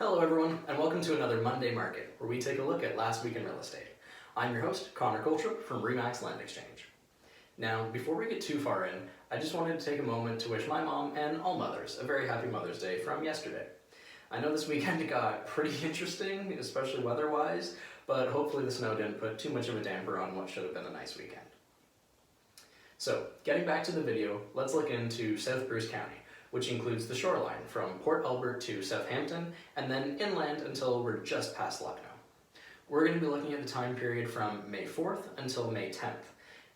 Hello everyone, and welcome to another Monday Market, where we take a look at last week in real estate. I'm your host, Coultrup from Remax Land Exchange. Now, before we get too far in, I just wanted to take a moment to wish my mom and all mothers a very happy Mother's Day from yesterday. I know this weekend got pretty interesting, especially weather-wise, but hopefully the snow didn't put too much of a damper on what should have been a nice weekend. So, getting back to the video, let's look into South Bruce County, which includes the shoreline from Port Albert to Southampton, and then inland until we're just past Lucknow. We're going to be looking at the time period from May 4th until May 10th,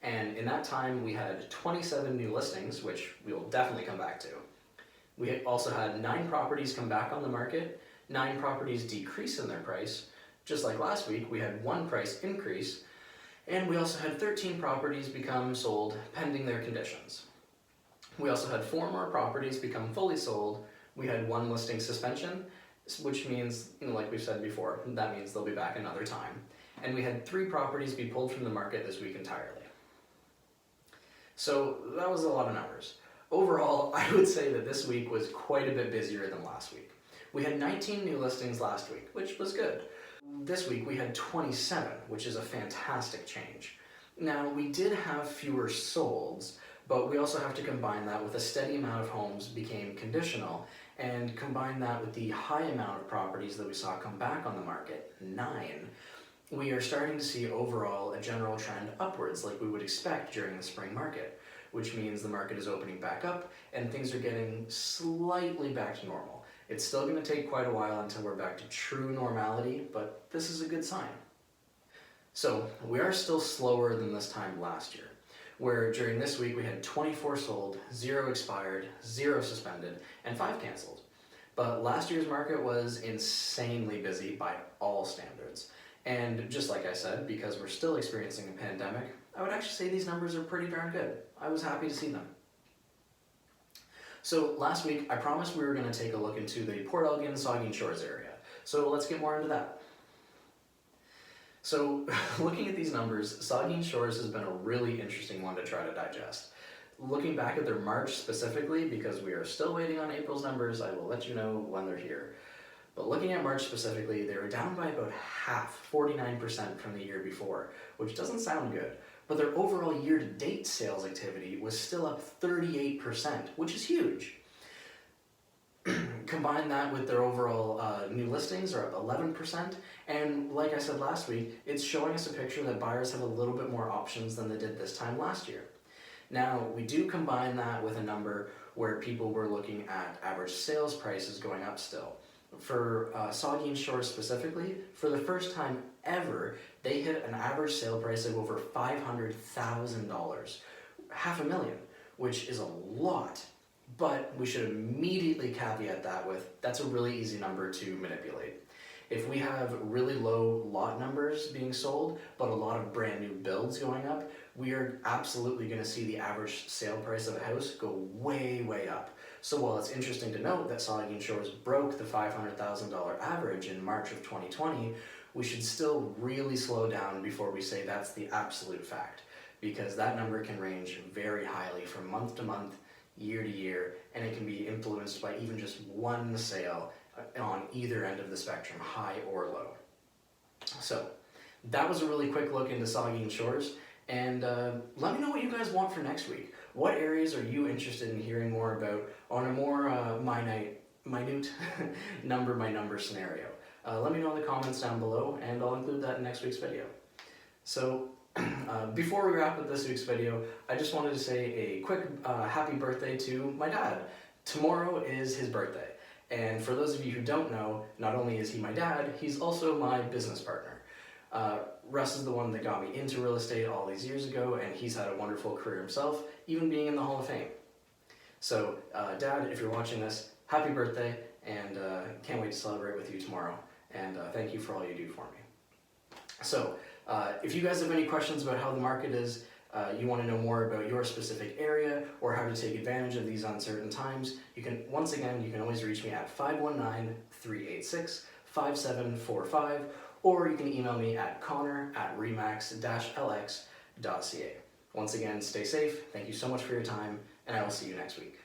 and in that time we had 27 new listings, which we will definitely come back to. We also had 9 properties come back on the market, 9 properties decrease in their price. Just like last week, we had 1 price increase, and we also had 13 properties become sold pending their conditions. We also had 4 more properties become fully sold. We had 1 listing suspension, which means, like we've said before, that means they'll be back another time. And we had 3 properties be pulled from the market this week entirely. So that was a lot of numbers. Overall, I would say that this week was quite a bit busier than last week. We had 19 new listings last week, which was good. This week we had 27, which is a fantastic change. Now, we did have fewer solds, but we also have to combine that with a steady amount of homes became conditional, and combine that with the high amount of properties that we saw come back on the market, 9. We are starting to see overall a general trend upwards like we would expect during the spring market, which means the market is opening back up and things are getting slightly back to normal. It's still going to take quite a while until we're back to true normality, but this is a good sign. So we are still slower than this time last year, where during this week we had 24 sold, 0 expired, 0 suspended, and 5 canceled. But last year's market was insanely busy by all standards. And just like I said, because we're still experiencing a pandemic, I would actually say these numbers are pretty darn good. I was happy to see them. So last week, I promised we were going to take a look into the Port Elgin, Saugeen Shores area. So let's get more into that. So looking at these numbers, Saugeen Shores has been a really interesting one to try to digest. Looking back at their March specifically, because we are still waiting on April's numbers, I will let you know when they're here. But looking at March specifically, they were down by about half, 49% from the year before, which doesn't sound good. But their overall year-to-date sales activity was still up 38%, which is huge. Combine that with their overall new listings are up 11%, and like I said last week, it's showing us a picture that buyers have a little bit more options than they did this time last year. Now, we do combine that with a number where people were looking at average sales prices going up still. For Saugeen Shores specifically, for the first time ever, they hit an average sale price of over $500,000, $500,000, which is a lot. But we should immediately caveat that with, that's a really easy number to manipulate. If we have really low lot numbers being sold, but a lot of brand new builds going up, we are absolutely going to see the average sale price of a house go way, way up. So while it's interesting to note that Saugeen Shores broke the $500,000 average in March of 2020, we should still really slow down before we say that's the absolute fact, because that number can range very highly from month to month, year to year, and it can be influenced by even just one sale on either end of the spectrum, high or low. So that was a really quick look into Saugeen Shores, and let me know what you guys want for next week. What areas are you interested in hearing more about on a more minute number by number scenario? Let me know in the comments down below, and I'll include that in next week's video. So before we wrap up this week's video, I just wanted to say a quick happy birthday to my dad. Tomorrow is his birthday, and for those of you who don't know, not only is he my dad, he's also my business partner. Russ is the one that got me into real estate all these years ago, and he's had a wonderful career himself, even being in the Hall of Fame. So, Dad, if you're watching this, happy birthday, and can't wait to celebrate with you tomorrow, and thank you for all you do for me. So, if you guys have any questions about how the market is, you want to know more about your specific area, or how to take advantage of these uncertain times, you can always reach me at 519-386-5745, or you can email me at connor@remax-lx.ca. Once again, stay safe, thank you so much for your time, and I will see you next week.